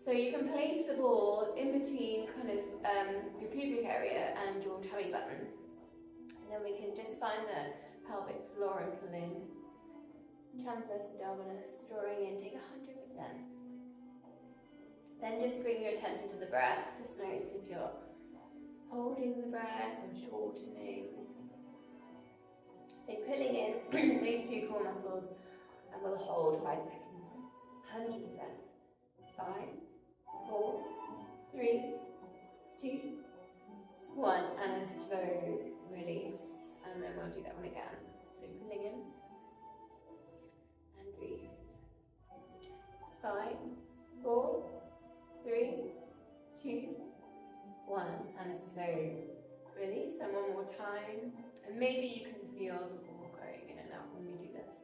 So you can place the ball in between kind of your pubic area and your tummy button. And then we can just find the pelvic floor and pull in. Transverse abdominis, drawing in, take 100%. Then just bring your attention to the breath. Just notice if you're holding the breath or shortening. So pulling in those two core muscles, and we'll hold 5 seconds. 100%. 5, 4, 3, 2, 1, and a slow release. And then we'll do that one again. So pulling in and breathe. 5, 4, 3, 2, 1, and a slow release. And one more time. And maybe you can feel the ball going in and out when we do this.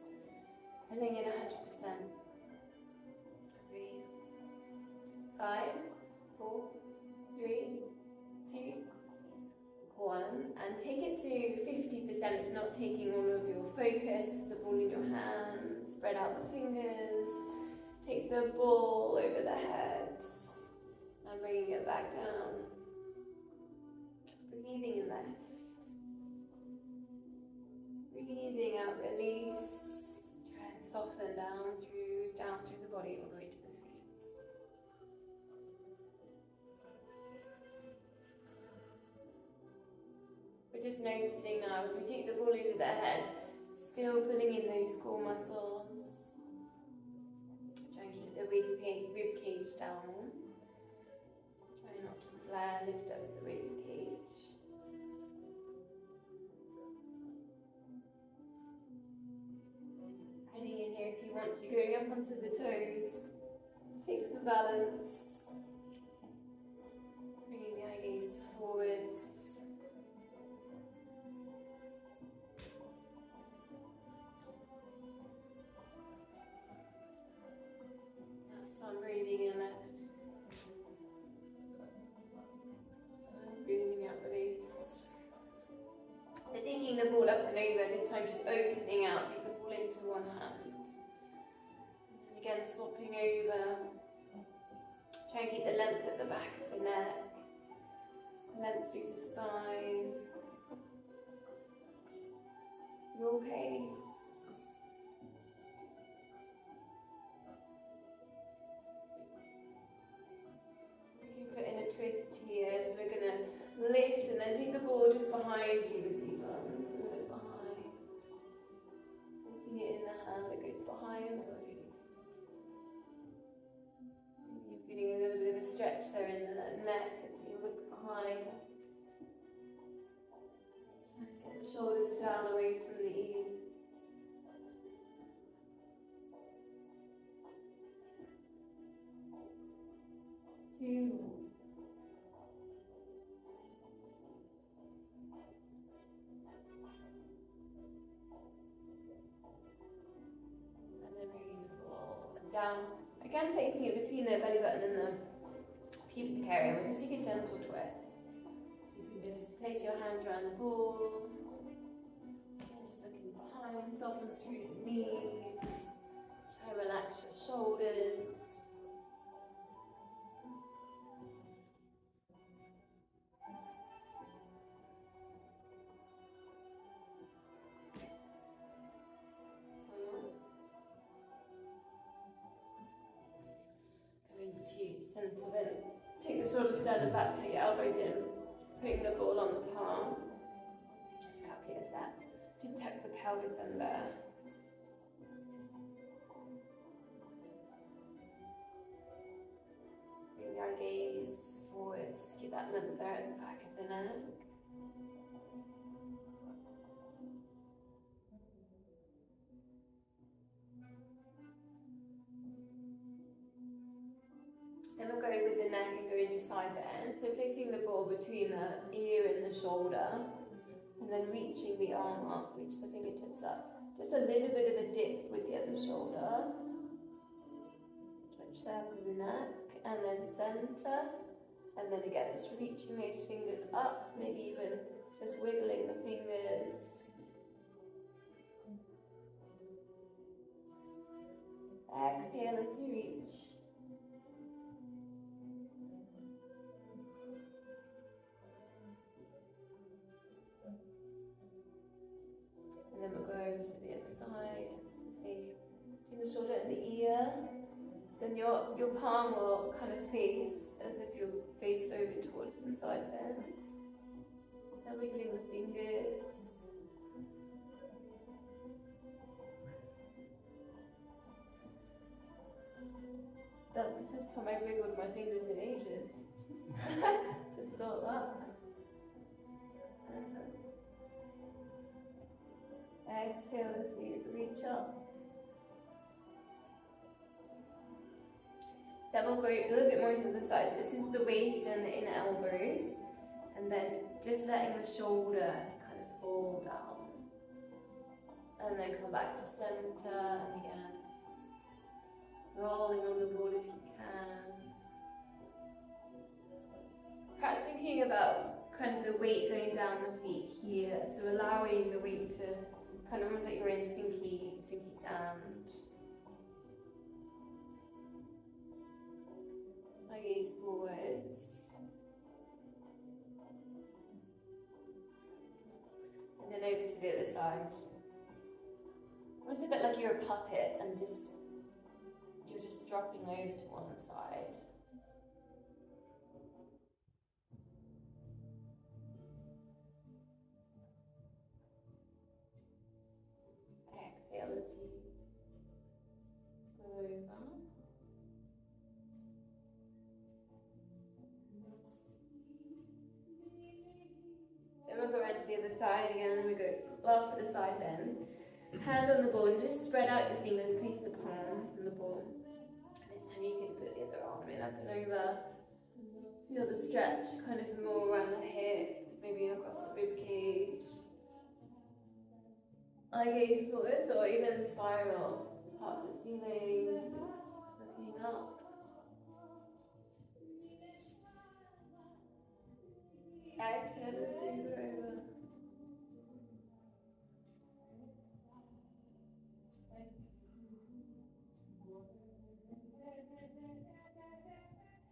Pulling in 100%. Breathe. 5, 4, 3, 2, 1. And take it to 50%. It's not taking all of your focus. The ball in your hands. Spread out the fingers. Take the ball over the head. And bringing it back down. Breathing in left. Breathing out, release. Try and soften down through the body all the way to the feet. We're just noticing now as we take the ball over the head, still pulling in those core muscles. Try and keep the rib cage down. Try not to flare, lift up the rib cage. Heading in here if you want to, going up onto the toes. Takes the balance. Bringing the eye gaze forwards. So I'm breathing in left. And breathing out, release. So taking the ball up and over, this time just opening out, take the ball into one hand. And again, swapping over. Try and keep the length at the back of the neck, length through the spine. Your pace. You can put in a twist here, so we're going to lift and then take the ball just behind you with these arms, a bit behind. Placing it in the hand that goes behind the body. You're feeling a little bit of a stretch there in the neck as you look behind. Get the shoulders down away from the ears. Two more. And then bringing the ball down. Again, placing it between the belly button and the pubic area. We'll just take a gentle twist. So you can just place your hands around the ball. And just looking behind, soften through the knees. Try and relax your shoulders. To center, then take the shoulders down and back, take your elbows in, putting the ball on the palm, scapula set, just tuck the pelvis under. Bring the eye gaze forwards to keep that length there at the back of the neck. Then we'll go with the neck and go into side bend. So placing the ball between the ear and the shoulder, and then reaching the arm up, reach the fingertips up. Just a little bit of a dip with the other shoulder. Stretch there for the neck, and then center. And then again, just reaching those fingers up, maybe even just wiggling the fingers. Exhale as you reach. And your palm will kind of face as if you're face over towards the side bend. And wiggling the fingers. That's the first time I wiggled my fingers in ages. Just thought that. Exhale as you reach up. Then we'll go a little bit more into the side, so it's into the waist and the inner elbow, and then just letting the shoulder kind of fall down. And then come back to center, and again, rolling on the board if you can. Perhaps thinking about kind of the weight going down the feet here, so allowing the weight to kind of almost like you're in sinky sand. Gaze forwards. And then over to the other side. Almost a bit like you're a puppet and you're just dropping over to one side. Exhale as you go over. Then we'll go around to the other side again, and we go last for the side bend. Hands on the board, and just spread out your fingers, place the palm on the board. And this time you can put the other arm in, up and over. Feel the stretch kind of more around the hip, maybe across the rib cage. Eye gaze forwards, or even spiral, part the ceiling, looking up. Exhale as you go over.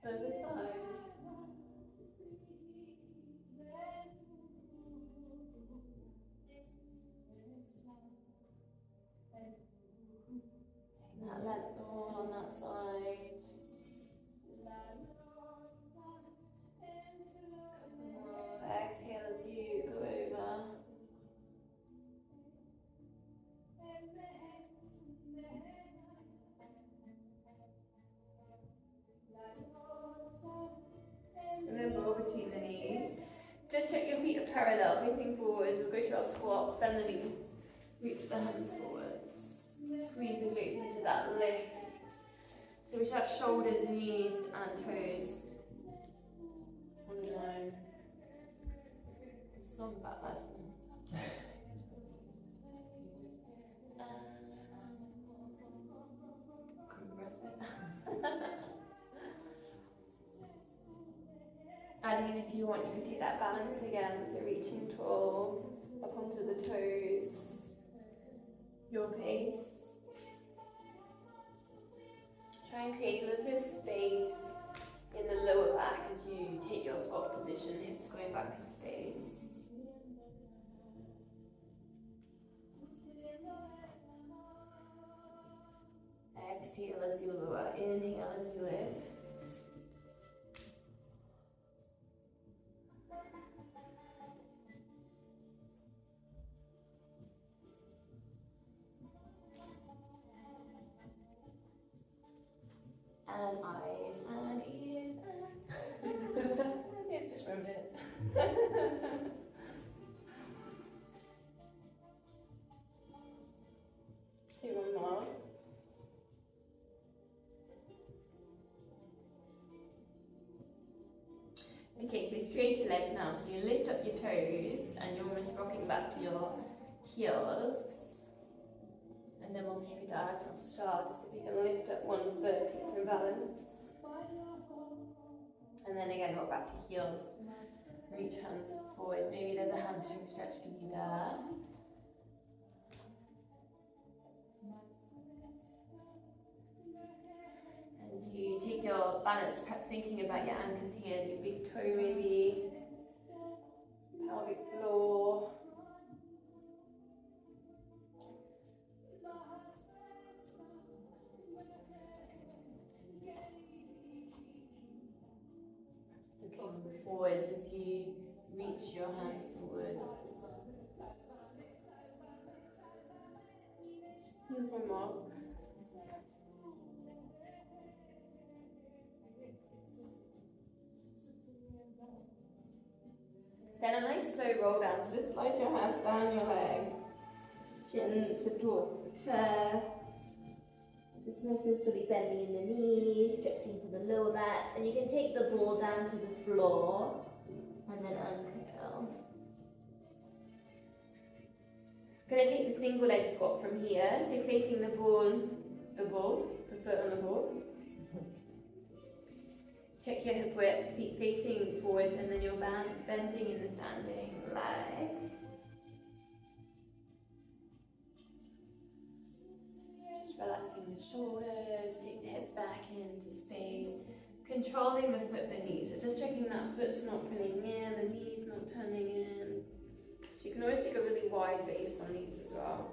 Other side. That length all on that side. Exhale as you go over. And then roll between the knees. Just check your feet are parallel, facing forward. We'll go to our squat, bend the knees, reach the hands forwards. Squeeze the glutes into that lift. So we should have shoulders, knees and toes on the line. Song about that. Adding in, if you want, you can take that balance again, so reaching tall up onto the toes, your pace. Try and create a little bit of space in the lower back as you take your squat position, hips going back in space. Exhale as you lower, inhale as you lift. And eyes and ears and it's just for a minute. Two more. Okay, so straighter legs now. So you lift up your toes and you're almost rocking back to your heels. And then we'll take a diagonal start, just if you can lift up one foot, get some balance. And then again, rock back to heels. Reach hands forwards. Maybe there's a hamstring stretch for you there. As you take your balance, perhaps thinking about your ankles here, your big toe maybe, pelvic floor. forwards as you reach your hands forward. Here's one more. Then a nice slow roll down, so just slide your hands down your legs, chin towards the chest, just nice and slowly bending in the knees, stretching for the lower back, and you can take the ball down to the floor, and then uncurl. I'm going to take the single leg squat from here, so placing the foot on the ball. Check your hip width, feet facing forwards, and then you're bending in the standing leg. Just relaxing the shoulders, take the hips back into space, controlling the foot beneath. So just checking that foot's not pulling in, the knee's not turning in. So you can always take a really wide base on these as well.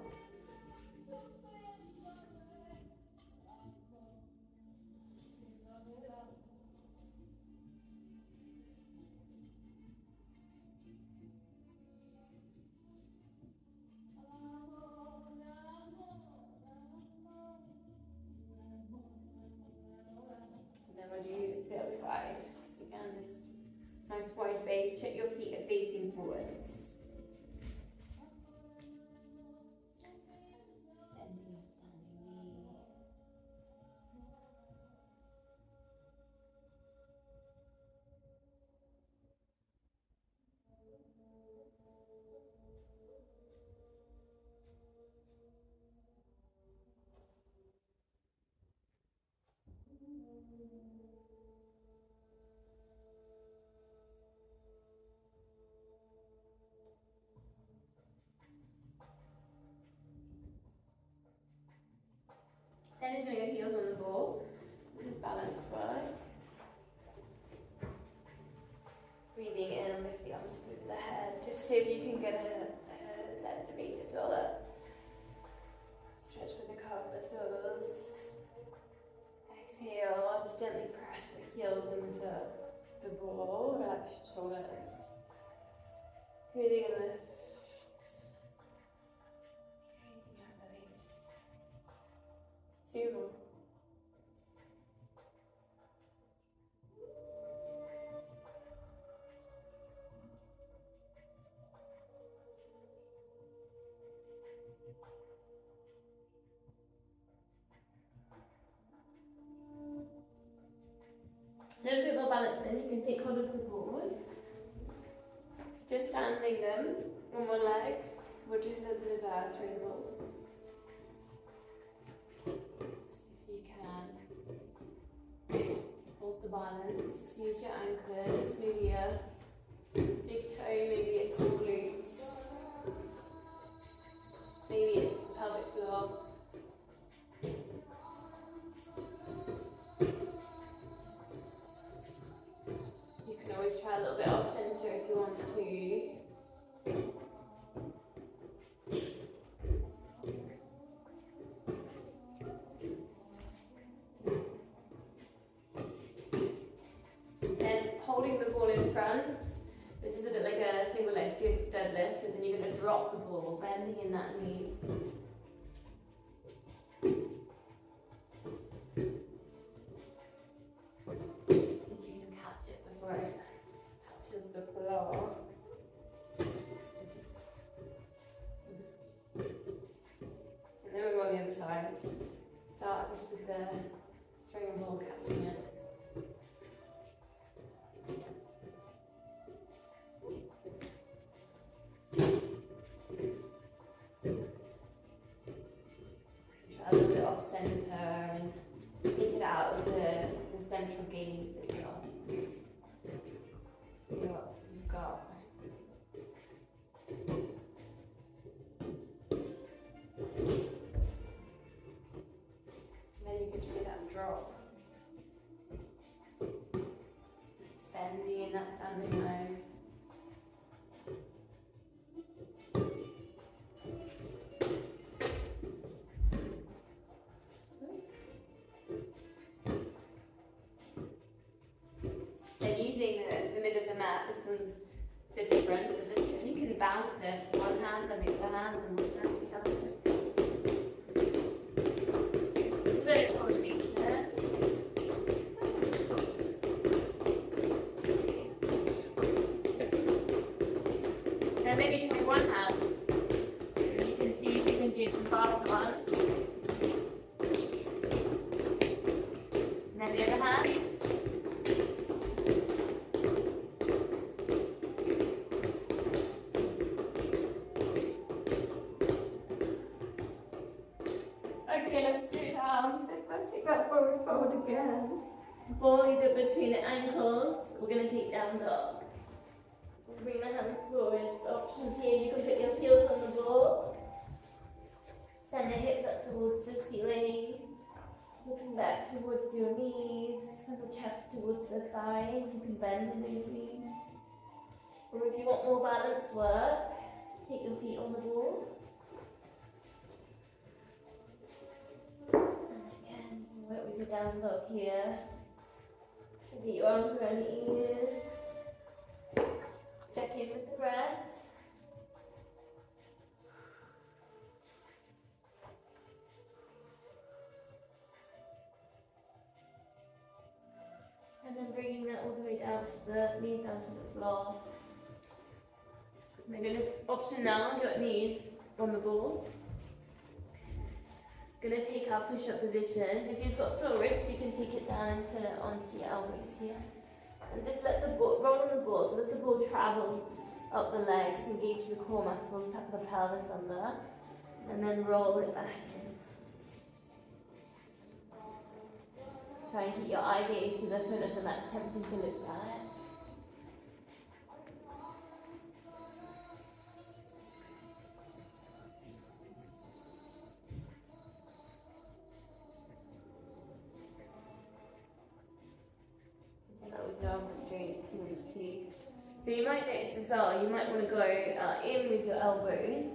Do the other side. So again, this nice wide base. Check your feet are facing forwards. Bending that standing knee. Then you're going to go heels on the ball. This is balance work. Breathing in, lift the arms over the head. Just see if you can get a centimetre taller. Stretch with the calf muscles. Exhale, just gently press the heels into the ball. Relax your shoulders. Breathing in, lift. Two more. A little bit more balance in, you can take hold of the board. Just standing them on one leg. We'll do a little bit of through the ball. Hold the balance, use your anchors, maybe a big toe, maybe it's your glutes, maybe it's the pelvic floor. You can always try a little bit off center if you want to. Holding the ball in front, this is a bit like a single leg deadlift, so then you're going to drop the ball, bending in that knee. See if you can catch it before it touches the floor. And then we'll go on the other side. Start just with the string of ball catching it. A little bit off center and take it out of the central gaze that you've got. And then you can try that drop. Just bending in that standing leg. that. This one's a bit different because you can bounce it one hand and the other hand and one hand and the other. It's a bit of coordination. Now maybe try one hand. You can see if you can do some faster ones. And then the other hand. Okay, let's do down. So let's take that forward fold again. Ball either between the ankles. We're going to take down dog. Bring the hands forwards. Options here, you can put your heels on the ball. Send the hips up towards the ceiling. Looking back towards your knees. And the chest towards the thighs. You can bend in those knees. Or if you want more balance work, just take your feet on the ball. And again, work with your down dog here. Get your arms around your ears. Check in with the breath. And then bringing that all the way down to the knees down to the floor. We're going to option now, your knees on the ball. Going to take our push-up position. If you've got sore wrists, you can take it down onto your elbows here. And just let the ball, roll on the ball, so let the ball travel up the legs, engage the core muscles, tuck the pelvis under, and then roll it back in. Try and keep your eye gaze to the foot of the mat, it's tempting to look back. So you might notice as well, you might want to go in with your elbows,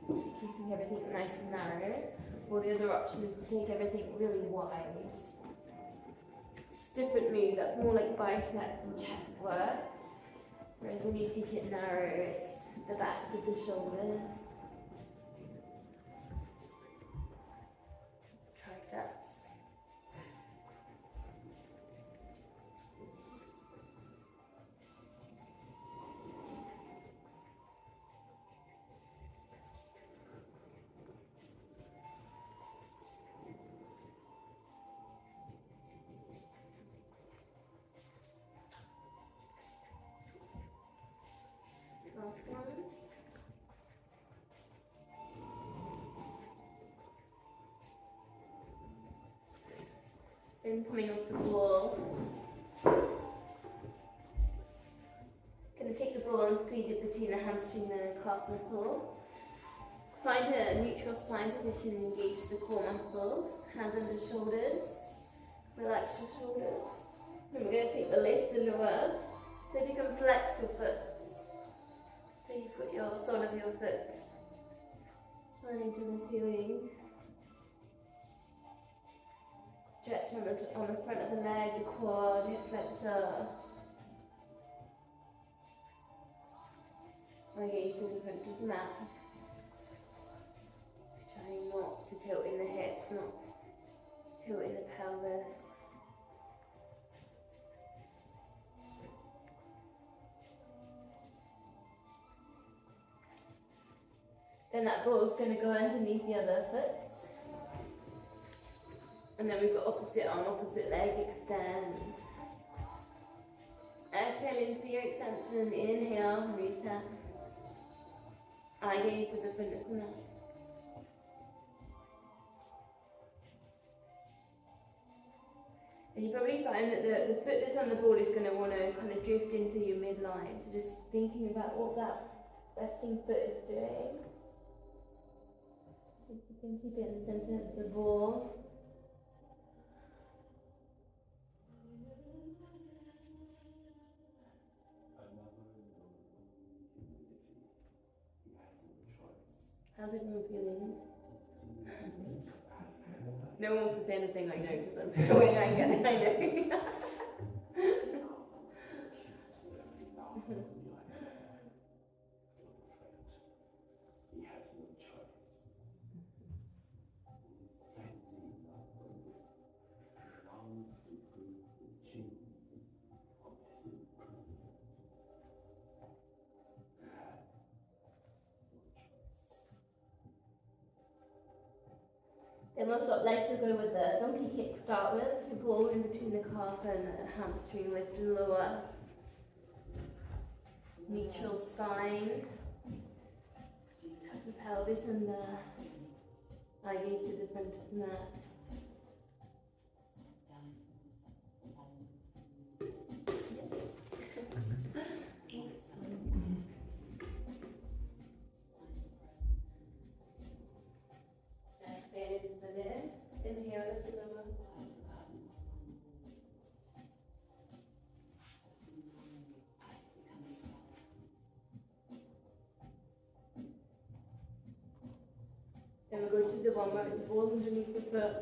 keeping everything nice and narrow, or the other option is to take everything really wide. It's a different move, that's more like biceps and chest work, whereas when you take it narrow, it's the backs of the shoulders, triceps. Last one. Then coming off the ball. Going to take the ball and squeeze it between the hamstring and the calf muscle. Find a neutral spine position and engage the core muscles. Hands under shoulders. Relax your shoulders. And we're going to take the lift, the lower. So if you can flex your foot. So you put your sole of your foot shining to the ceiling. Stretch on the front of the leg, the quad, hip flexor. My gaze to the front of the mat. Trying not to tilt in the hips, not tilt in the pelvis. Then that ball is going to go underneath the other foot. And then we've got opposite arm, opposite leg, extend. Exhale into your extension, inhale, reset. Eye gaze to the front of the mat. And you probably find that the foot that's on the ball is going to want to kind of drift into your midline. So just thinking about what that resting foot is doing. So you can keep it in the center of the ball. How's everyone feeling? No one wants to say anything, I know, because I'm going anger. I know. Then we'll swap legs. We'll go with the donkey kick start with. The ball in between the calf and the hamstring, lift and lower. Neutral spine. Tap the pelvis and the IVs to the front of the mat. Exhale into the lid. Inhale, lift and lower. Then we'll go to the one where it's balls underneath the foot.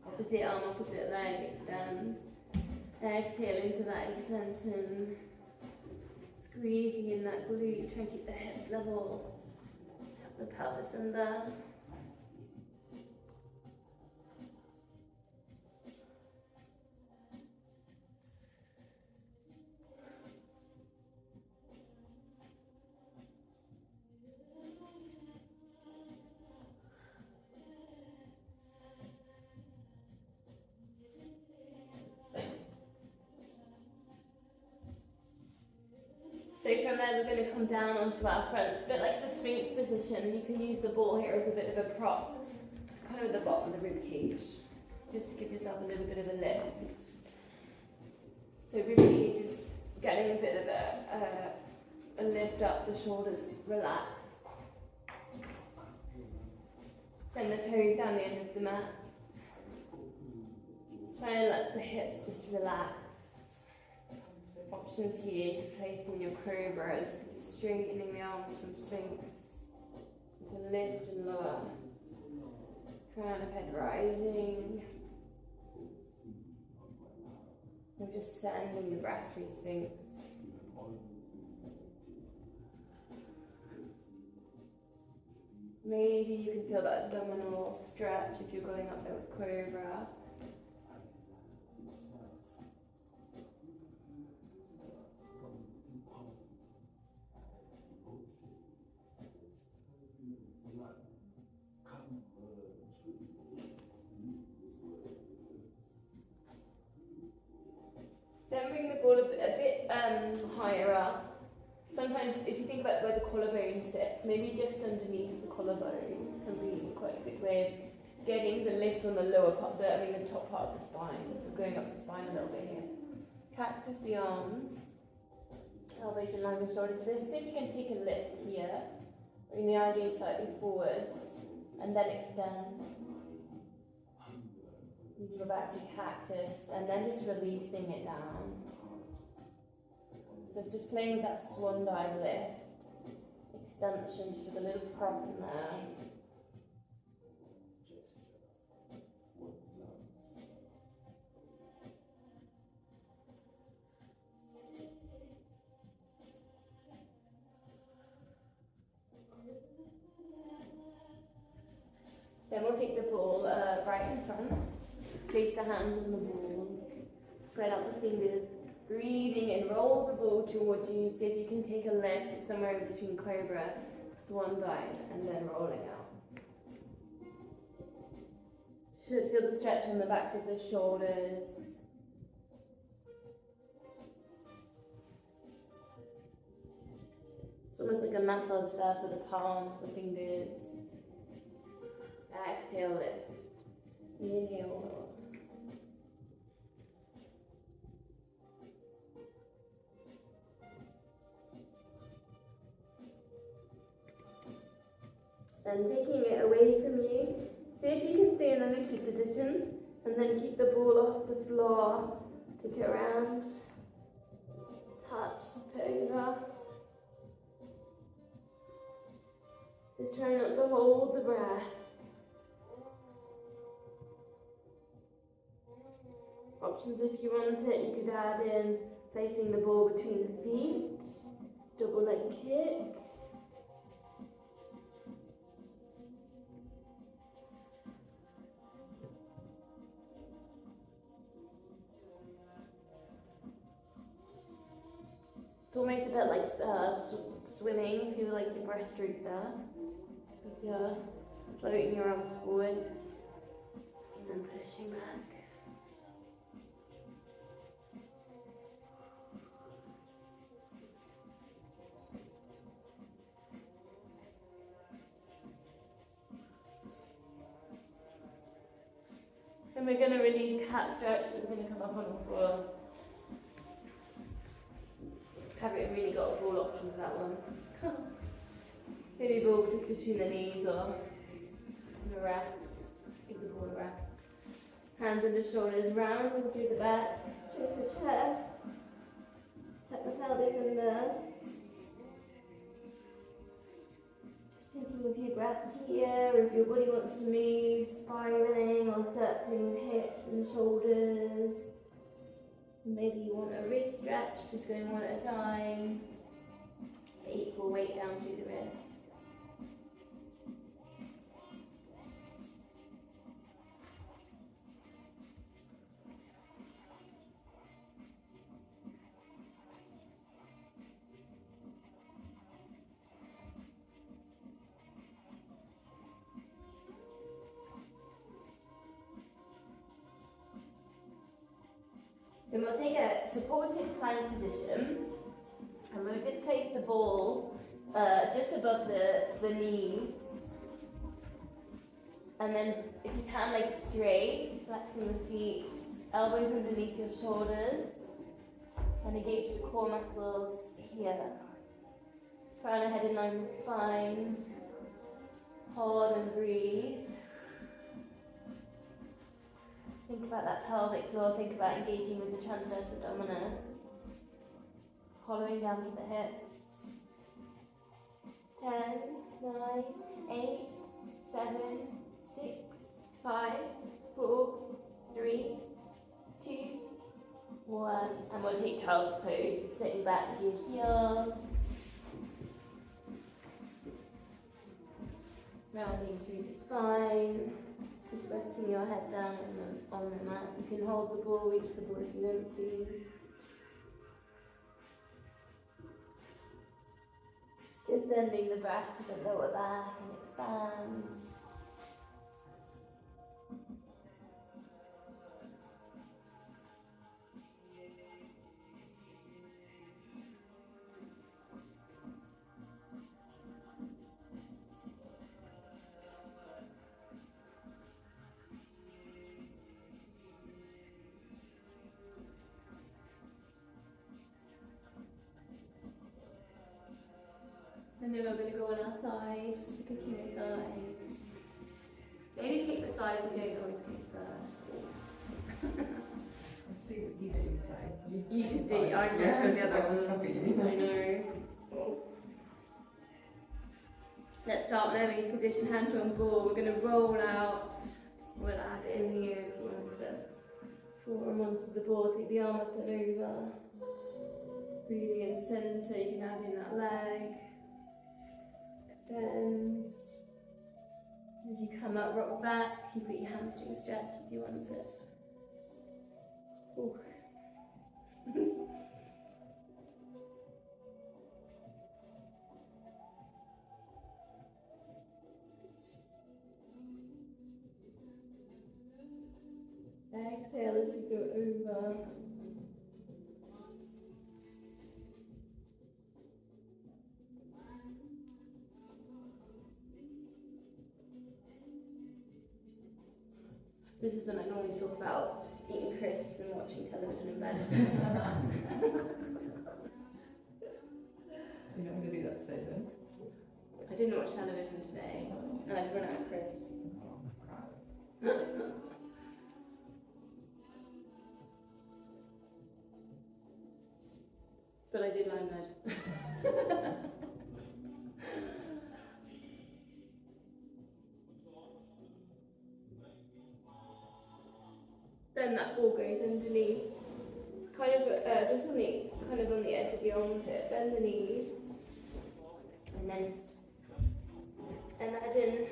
Opposite arm, opposite leg, extend. Exhale into that extension. Squeezing in that glute, try and keep the hips level. Tap the pelvis under. So from there we're going to come down onto our fronts, a bit like the Sphinx position. You can use the ball here as a bit of a prop, kind of at the bottom of the rib cage, just to give yourself a little bit of a lift. So rib cage is getting a bit of a lift up, the shoulders relax. Send the toes down the end of the mat. Try and let the hips just relax. Options here for placing your cobras, straightening the arms from Sphinx. You can lift and lower. Crown of head rising. Or just sending the breath through Sphinx. Maybe you can feel that abdominal stretch if you're going up there with cobra. Then bring the ball a bit higher up. Sometimes if you think about where the collarbone sits, maybe just underneath the collarbone can be quite a good way of getting the lift on the lower part, the top part of the spine. So going up the spine a little bit here. Cactus the arms, elbows in line with shoulders. So see if you can take a lift here, bring the idea slightly forwards, and then extend. You go back to cactus, and then just releasing it down. So it's just playing with that swan dive lift. Extension, just with a little prop in there. Then we'll take the ball right in front. Place the hands on the ball, spread out the fingers, breathing and roll the ball towards you. See if you can take a lift somewhere in between cobra, swan dive, and then rolling out. Should feel the stretch on the backs of the shoulders. It's almost like a massage there for the palms, the fingers. Exhale, lift. Inhale. Then taking it away from you, see if you can stay in the looted position and then keep the ball off the floor. Take it around, touch, put over. Just try not to hold the breath. options if you want it. You could add in placing the ball between the feet, double leg kick. It's almost a bit like swimming, if you like your breaststroke there. You're floating your arms forward and then pushing back. And we're going to release cat stretch, so we're going to come up on all fours. Haven't really got a ball option for that one. Maybe ball just between the knees or a rest. Give the ball a rest. Hands under shoulders, round and through the back. Shoulder to chest. Tuck the pelvis in there. Just thinking of your breaths here, if your body wants to move, spiraling or circling the hips and shoulders. Maybe you want a wrist stretch, just going one at a time. Equal weight down through the wrist. Then we'll take a supportive plank position, and we'll just place the ball just above the knees. And then, if you can, legs straight, flexing the feet, elbows underneath your shoulders, and engage the core muscles here. Crown of head in line with spine. Hold and breathe. Think about that pelvic floor, think about engaging with the transverse abdominis. Hollowing down to the hips. 10, 9, 8, 7, 6, 5, 4, 3, 2, 1. And we'll take child's pose, sitting back to your heels. Rounding through the spine. Just resting your head down on the mat. You can hold the ball, reach the ball if you want to. Just sending the breath to the lower back and expand. And then we're going to go on our side, picking a side. Maybe pick the side you don't always pick first. Let's see what you do, so. You just do, I go for the other one. I know. Let's start mermaid position, hand on ball. We're going to roll out. We'll add in here if you want to. Forearm onto the ball, take the arm up and over. Breathing in centre, you can add in that leg. Extends. As you come up, rock back, you put your hamstring stretch if you want it. Ooh. Exhale as you go over. This is when I normally talk about eating crisps and watching television in bed. You're not going to do that today, then? I didn't watch television today, and I've run out of crisps. But I did lie in bed. Then that ball goes into underneath, kind of just on the edge of the armpit. Bend the knees, and then just imagine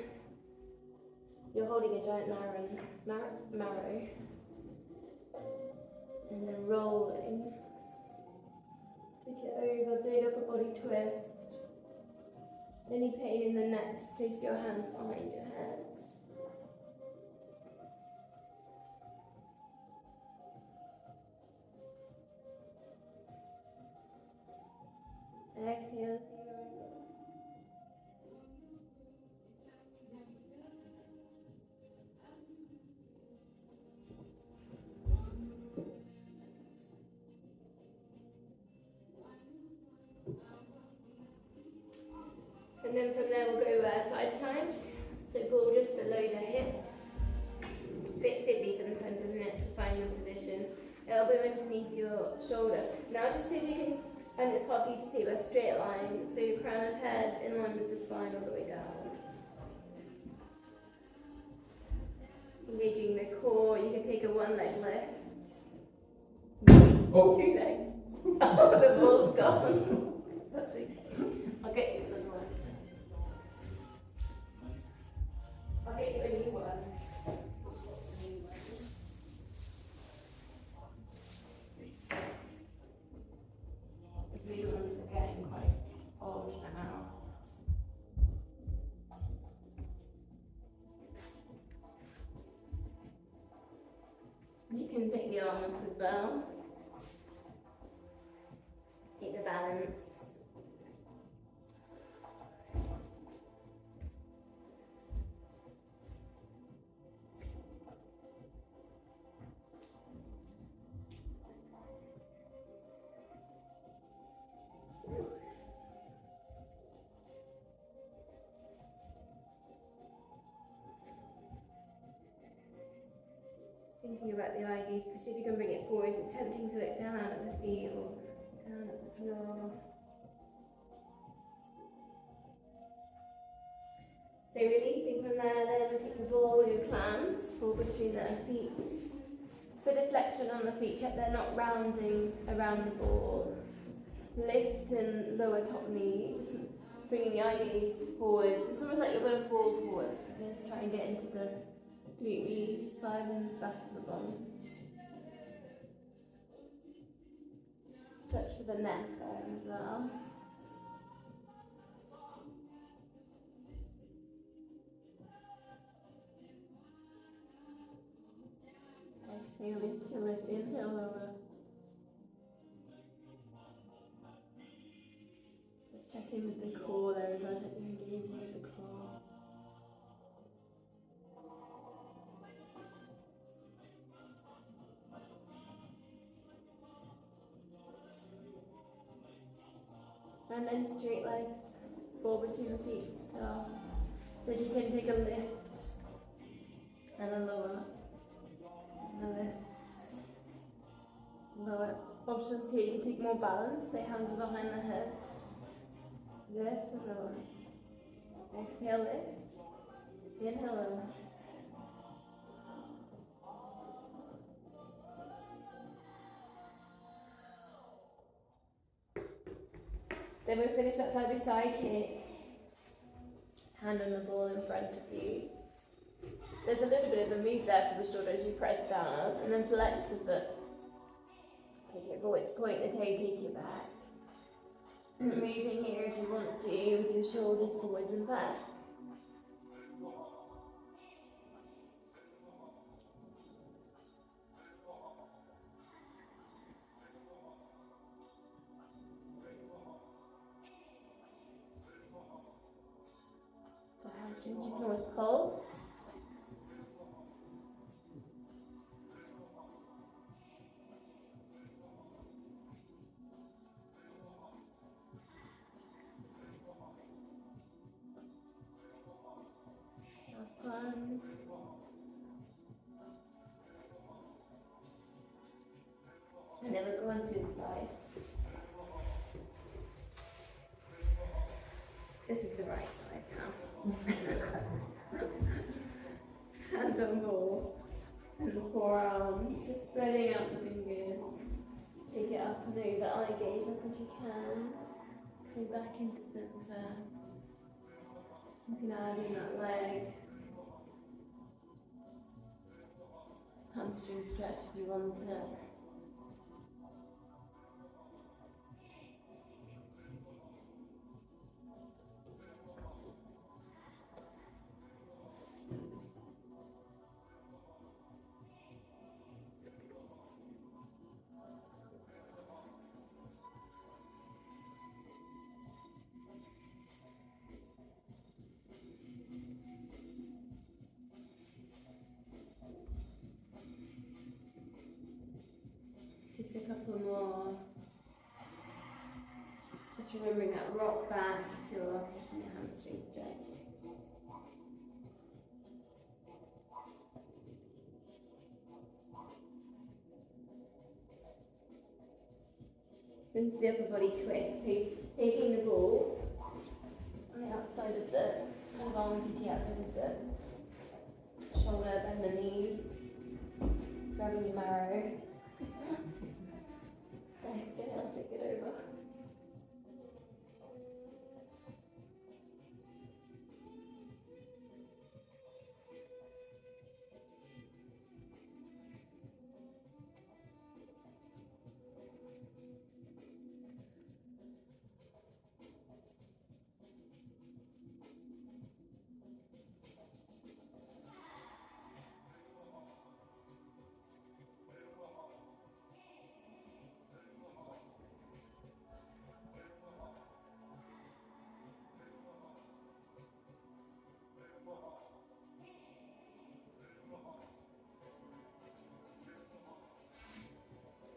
you're holding a giant marrow, and then rolling. Take it over, big upper body twist. Any pain in the neck, just place your hands behind your head. Exhale. And then from there we'll go side plank. So pull just below the hip. A bit fiddly sometimes, isn't it, to find your position. Elbow underneath your shoulder. Now just see if you can, and it's hard for you to see, but a straight line. So your crown of head in line with the spine all the way down. Engaging the core, you can take a one leg lift. Oh. 2 legs. Oh, the ball's gone. That's okay. I'll get you another one. I'll get you a new one. The new ones are getting quite old now. You can take the arm up as well. Take the balance. Thinking about the eye gaze, see if you can bring it forward. It's tempting to look down at the feet or down at the floor. So releasing from there, then we'll take the ball with your clams, fall between the feet. Bit of flexion on the feet, check they're not rounding around the ball. Lift and lower top knee, just bringing the eye gaze forwards. It's almost like you're going to fall forwards. Just try and get into the glute side and back of the bum. Stretch for the neck there as well. Exhale into it, inhale lower. Just checking with the core there as well, checking engaging with the core. And then straight legs, ball between the feet still. So you can take a lift and a lower. And a lift. Lower. Options here, you can take more balance, so hands behind the hips. Lift and lower. Exhale, lift. Inhale, lower. Then we'll finish that side by side kick. Just hand on the ball in front of you. There's a little bit of a move there for the shoulder as you press down, and then flex the foot. Take it forwards, point the toe, take it back. Moving here if you want to, with your shoulders forwards and back. You can always pulse. Last one. And then we'll go on to the side. This is the right side now. Hand on ball. And the forearm, just spreading out the fingers. Take it up and over, eye gaze up if you can. Go back into centre. You can add in that leg. Hamstring stretch if you want it. Just a couple more. Just remembering that rock back if you're taking a hamstring stretch. Into the upper body twist. So taking the ball on the outside of the kind of arm PT outside of the shoulder, bend the knees, grabbing your marrow. Exhale, take it over.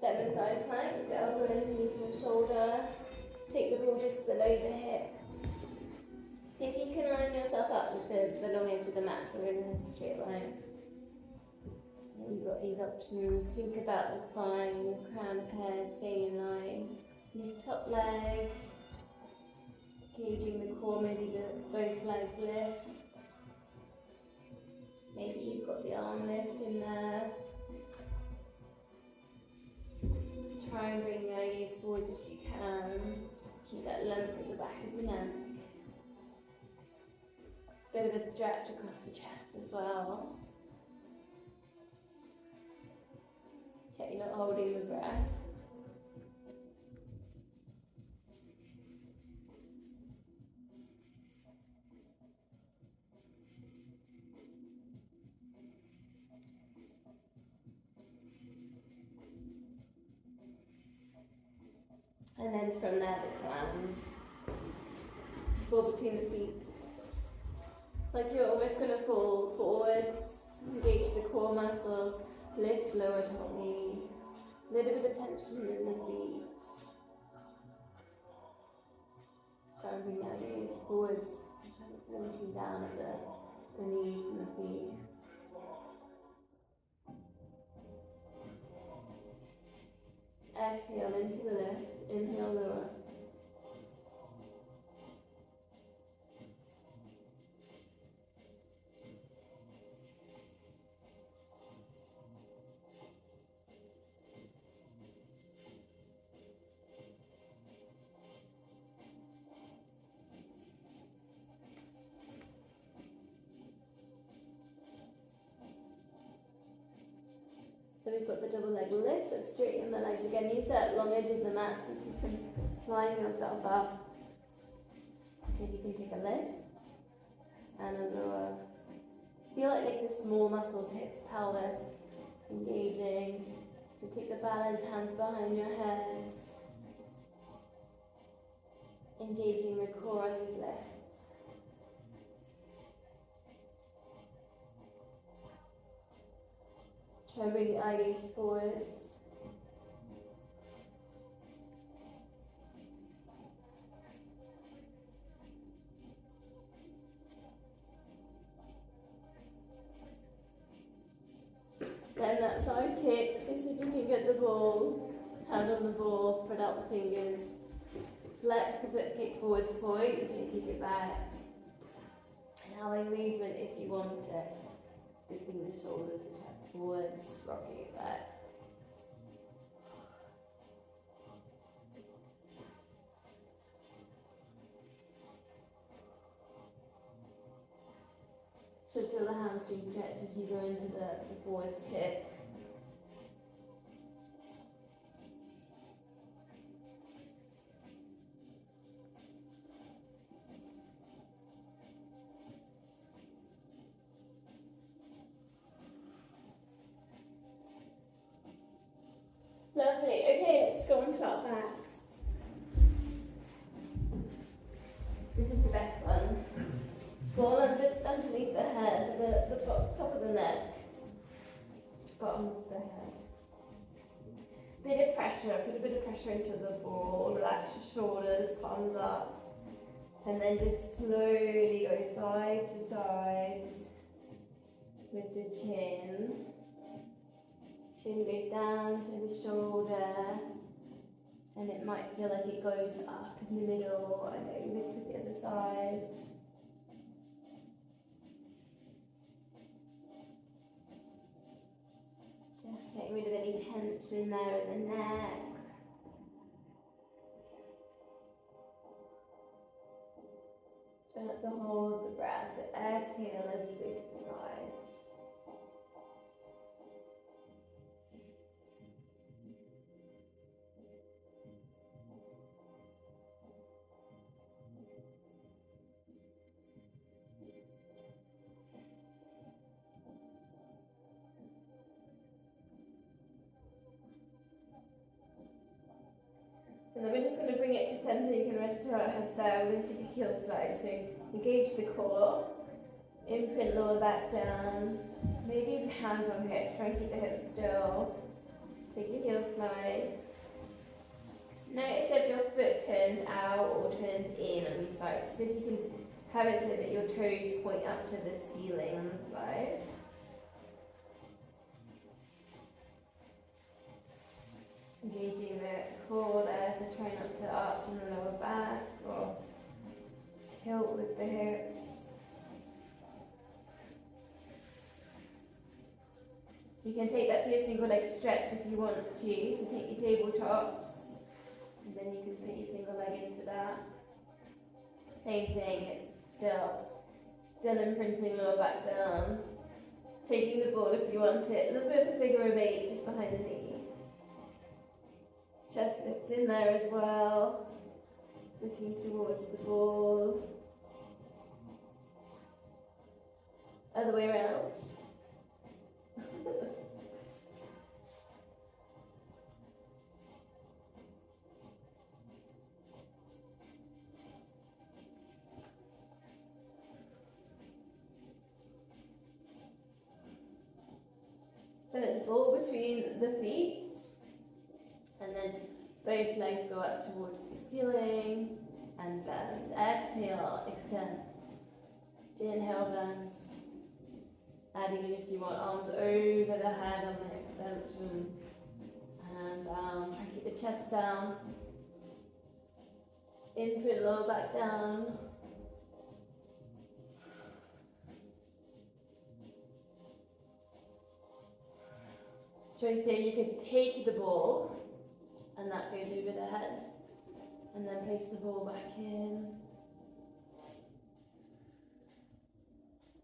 Then the side plank, so elbow underneath your shoulder. Take the ball just below the hip. See if you can line yourself up with the long edge of the mat so we're in a straight line. And you've got these options. Think about the spine, your crown of head, staying in line. Your top leg. Gauging the core, maybe both legs lift. Maybe you've got the arm lift in there. Try and bring your knees forward if you can. Keep that lump at the back of the neck. Bit of a stretch across the chest as well. Check you're not holding the breath. And then from there the hands fall between the feet. Like you're almost going to fall forwards, engage the core muscles, lift lower top knee, a little bit of tension in the feet. Try and bring your gaze forwards, looking down at the knees and the feet. Exhale into the lift, inhale lower. So we've got the double leg lift, so straighten the legs again. Use that long edge of the mat so you can line yourself up. See if you can take a lift and a lower. Feel like the small muscles, hips, pelvis, engaging. You take the balance, hands behind your head. Engaging the core on these lifts. Try and bring the eye gaze forwards. Then that side kick, so see if you can get the ball, hand on the ball, spread out the fingers. Flex the foot kick forward to point until you take it back. Allowing movement if you want it. Dipping the shoulders, the chest forwards, rocking it back. Should feel the hamstring stretch as you go into the forwards kick. Lovely. Okay, let's go on to our backs. This is the best one. Ball underneath the head, the top of the neck, bottom of the head. Bit of pressure, put a bit of pressure into the ball, relax your shoulders, palms up, and then just slowly go side to side with the chin. Chin goes down to the shoulder, and it might feel like it goes up in the middle, and then lift to the other side. Just getting rid of any tension there in the neck. Try not to hold the breath, so exhale as you go to the side. And then we're just going to bring it to centre. You can rest your head there. We're going to take a heel slide. So engage the core, imprint lower back down, maybe hands on hips, try and keep the hips still. Take a heel slide. Notice if your foot turns out or turns in on these sides. So if you can have it so that your toes point up to the ceiling on the slide. Engaging the core there, so try not to arch in the lower back or tilt with the hips. You can take that to your single leg stretch if you want to, so take your tabletops and then you can put your single leg into that. Same thing, it's still imprinting lower back down. Taking the ball if you want it, a little bit of a figure of 8 just behind the knee. Chest lifts in there as well, looking towards the ball. Other way around. Then it's ball between the feet. And then both legs go up towards the ceiling and bend. Exhale, extend. Inhale, bend. Adding in if you want arms over the head on the extension. And down. Try to keep the chest down. Input lower back down. Choice here, you could take the ball. And that goes over the head. And then place the ball back in.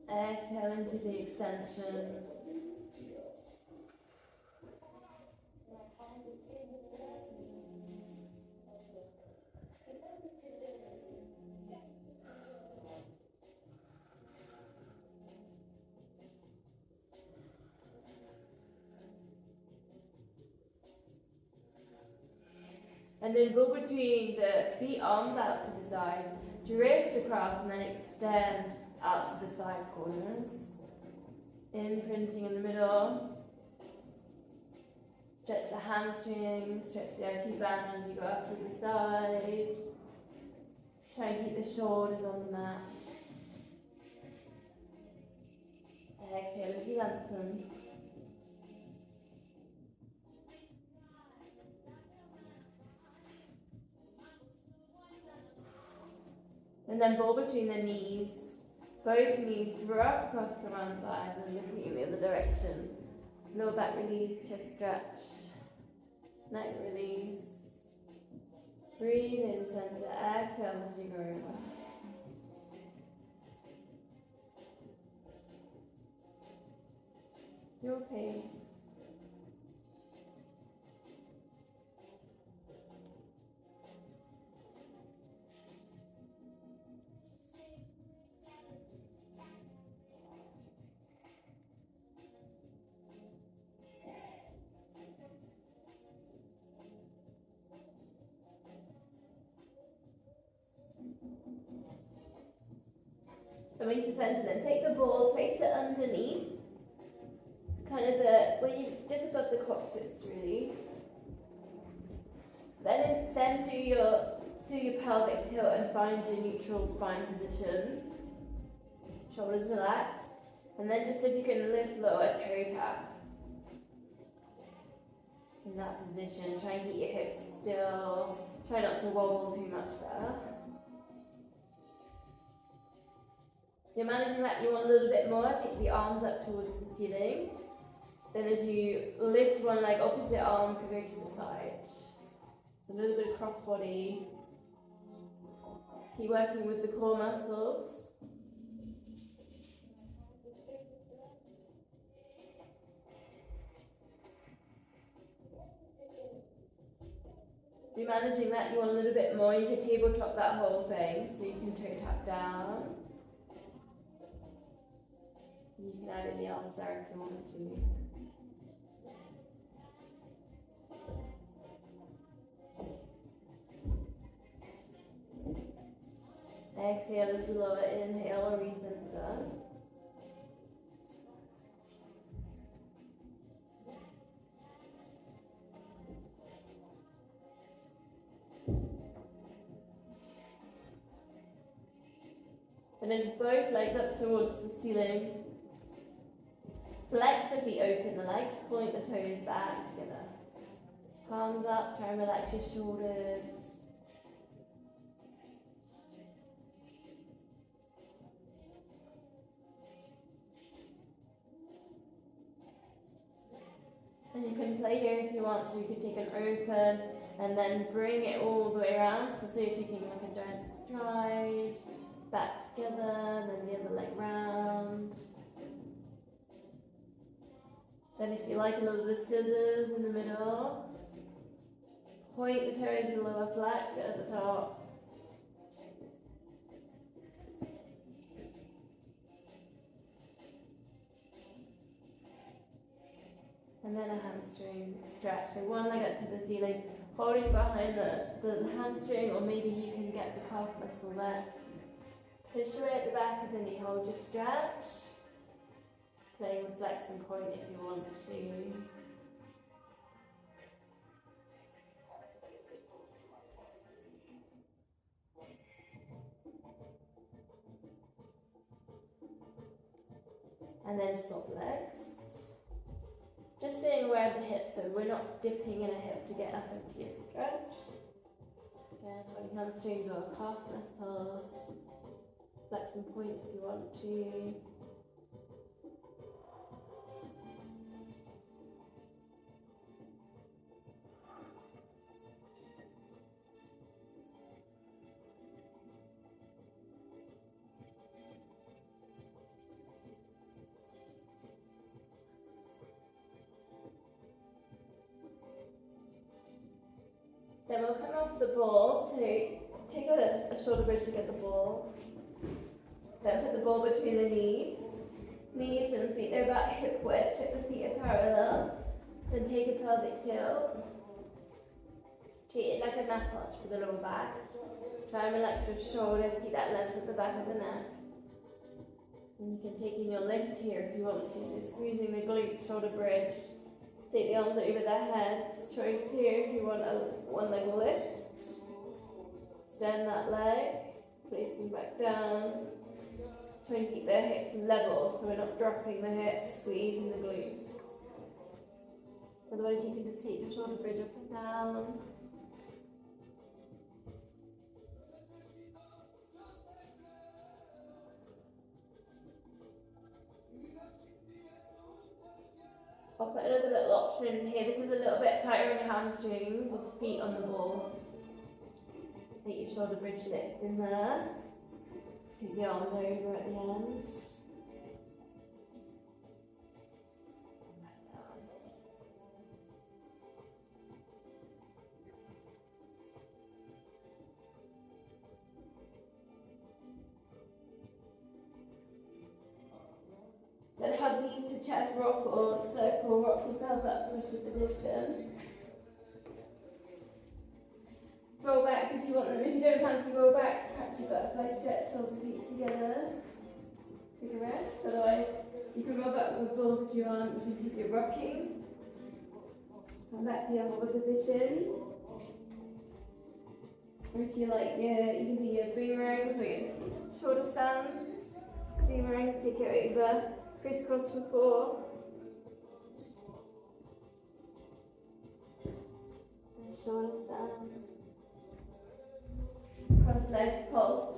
Exhale into the extension. And then go between the feet, arms out to the sides, drift across and then extend out to the side corners. Imprinting in the middle. Stretch the hamstrings, stretch the IT band as you go out to the side. Try and keep the shoulders on the mat. Exhale as you lengthen. And then ball between the knees. Both knees drop across to one side and looking in the other direction. Lower back release, chest stretch, neck release. Breathe in center, exhale as you go over. Your pace. Coming to center, then take the ball, place it underneath, kind of where you just above the coccyx really. Then do your pelvic tilt and find your neutral spine position. Shoulders relaxed, and then just if you can lift lower, toe tap. In that position, try and keep your hips still. Try not to wobble too much there. You're managing that, you want a little bit more, take the arms up towards the ceiling. Then as you lift one leg, opposite arm can go to the side. So a little bit of cross body. Keep working with the core muscles. If you're managing that, you want a little bit more, you can tabletop that whole thing, so you can toe tap down. You can add in the arms there if you wanted to. Exhale as you lower, inhale or recenter. And as both legs up towards the ceiling, flex the feet open, the legs, point the toes back together. Palms up, try and relax your shoulders. And you can play here if you want, so you can take an open and then bring it all the way around. So say you're taking like a giant stride, back together, then the other leg round. Then if you like a little bit of scissors in the middle, point the toes and lower, flex it at the top. And then a hamstring stretch. So one leg up to the ceiling, holding behind the hamstring, or maybe you can get the calf muscle there. Push away at the back of the knee, hold your stretch. Playing with flex and point if you want to. And then swap legs. Just being aware of the hips, so we're not dipping in a hip to get up into your stretch. Again, holding hamstrings or calf muscles. Flex and point if you want to. Then we'll come off the ball, so take a shoulder bridge to get the ball. Then put the ball between the knees. Knees and feet, they're about hip width, check the feet are parallel. Then take a pelvic tilt. Treat it like a massage for the lower back. Try and relax your shoulders, keep that length at the back of the neck. And you can take in your lift here if you want to, so squeezing the glute, shoulder bridge. Take the arms over their heads. Choice here if you want a one leg lift. Extend that leg, placing back down. Try and keep their hips level so we're not dropping the hips, squeezing the glutes. Otherwise you can just take your shoulder bridge up and down. I'll put another little option here. This is a little bit tighter on your hamstrings, just feet on the ball. Take your shoulder bridge lift in there. Take the arms over at the ends. Then hug knees to chest rock or circle, rock yourself up into position. Roll backs if you want them. If you don't fancy roll backs, practice your butterfly stretch, soles of feet together. Take a rest. Otherwise, you can roll back with balls if you want, if you're rocking. Come back to your hover position. Or if you like, you can do your boomerangs or your shoulder stands. Boomerangs, take it over. Crisscross for 4. And shoulder stands. Cross legs, pulse.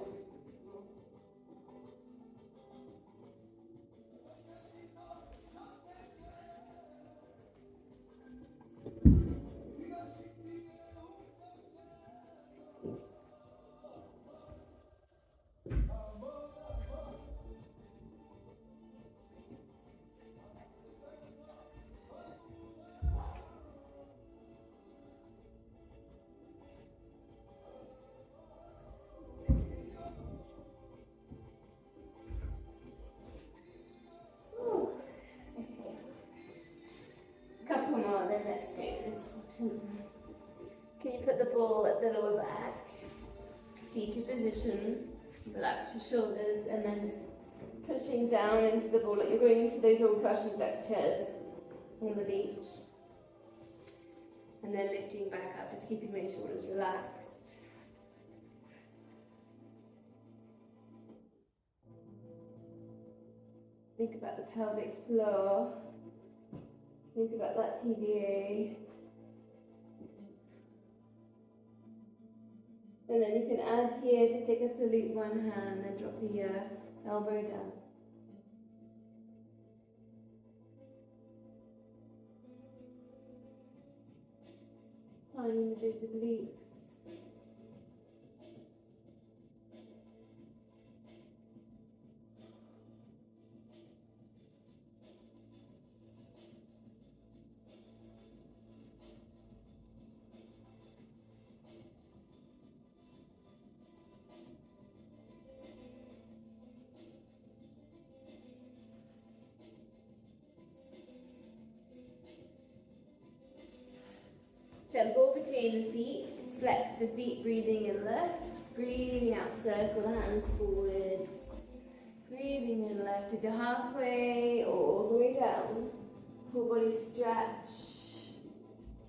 Then let's go to this bottom. Can you put the ball at the lower back? Seated position. Relax your shoulders and then just pushing down into the ball like you're going into those old fashioned deck chairs on the beach. And then lifting back up, just keeping those shoulders relaxed. Think about the pelvic floor. Think about that TVA. And then you can add here, just take a salute one hand and drop the elbow down. Tiny those obliques. Then ball between the feet, flex the feet, breathing in left, breathing out, circle the hands forwards, breathing in left, either halfway or all the way down, full body stretch,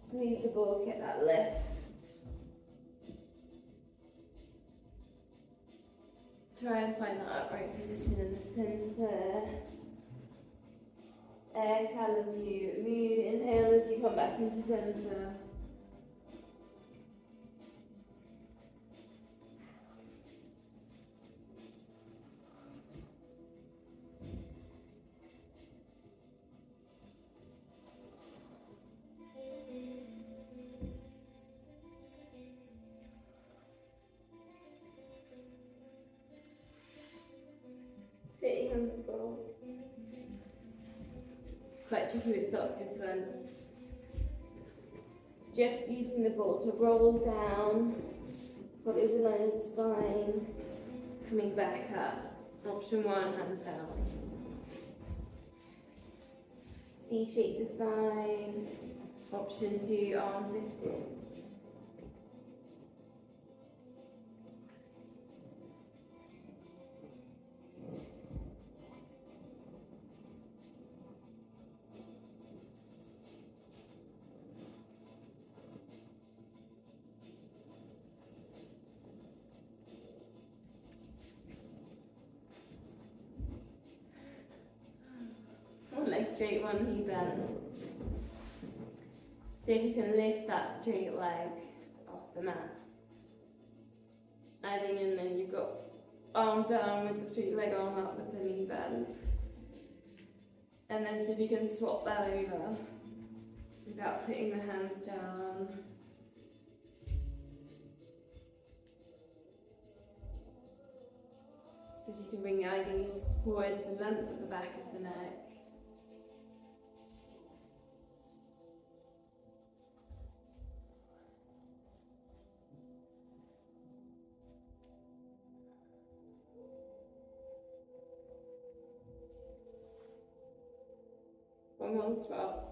squeeze the ball, get that lift. Try and find that upright position in the center. Exhale as you move, inhale as you come back into center. Sitting on the floor. Quite tricky with socks this one. Just using the ball to roll down, follow the line of the spine, coming back up. Option 1, hands down. C-shape the spine. Option 2, arms lifted. One leg straight, one knee bent. See if you can lift that straight leg off the mat. Adding in then you've got arm down with the straight leg, arm up with the knee bend. And then see if you can swap that over without putting the hands down. So if you can bring the ideas towards the length of the back of the neck. One more swap.